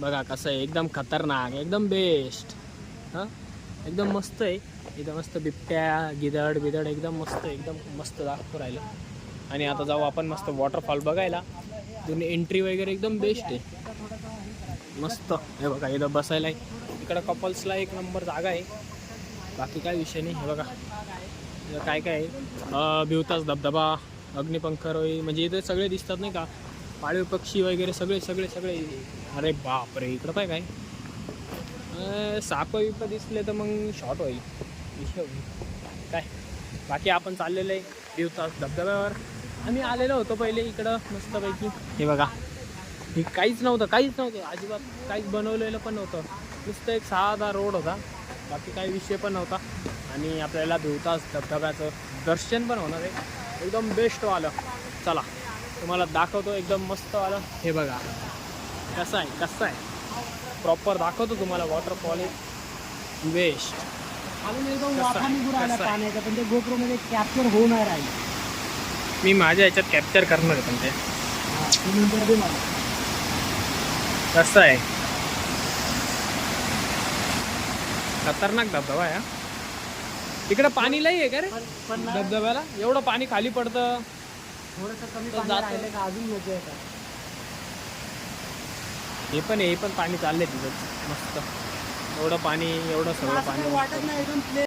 बघा कसं आहे, एकदम खतरनाक, एकदम बेस्ट. हां, एकदम मस्त आहे. एकदम मस्त बिबट्या गिदड बिदड एकदम मस्त, एकदम मस्त दाखवतो राहिलं. आणि आता जाऊ आपण मस्त वॉटरफॉल बघायला. दोन्ही एंट्री वगैरे एकदम बेस्ट आहे, मस्त. हे बघा इथं बसायला आहे, इकडं कपल्सला एक नंबर जागा आहे. बाकी काय विषय नाही. हे बघा इथं काय काय आहे, भिवताच धबधबा, अग्निपंख रोई, म्हणजे इथे सगळे दिसतात नाही का, पाळीव पक्षी वगैरे सगळे सगळे सगळे. अरे बाप रे, इकडं काय काय साप विप दिसले तर मग शॉर्ट होईल, विषय होईल काय. बाकी आपण चाललेलं आहे भिवताच धबधब्यावर. आम्ही आलेलो होतो पहिले इकडं मस्तपैकी. हे बघा हे काहीच नव्हतं अजिबात, काहीच बनवलेलं पण नव्हतं. नुसतं एक साधा रोड होता, बाकी काही विषय पण नव्हता. आणि आपल्याला भिवताच धबधब्याचं दर्शन पण होणार आहे, एकदम बेस्ट वालं. चला तुम्हाला दाखवतो, एकदम मस्त वालं. हे बघा कसं आहे प्रॉपर दाखवतो तुम्हाला. वॉटरफॉल आहे बेस्ट. अजून एकदम वाफा निघून राहिला पाण्याचा, पण ते गोप्रो मध्ये कॅप्चर होऊ नाही राहील. मी माझ्या ह्याच्यात कॅप्चर करणार आहे, पण ते नंतर दे मला. कसं आहे, खतरनाक धबधबा आहे. इकडं पाणी लई आहे का रे धबधब्याला? एवढं पाणी खाली पडतं. थोडंसं कमी पाणी राहिलं का अजून मजा येतात. हे पण पाणी चाललंय तिथं मस्त. एवढं पाणी, एवढं सगळं पाणी वाटत नाही, एकदम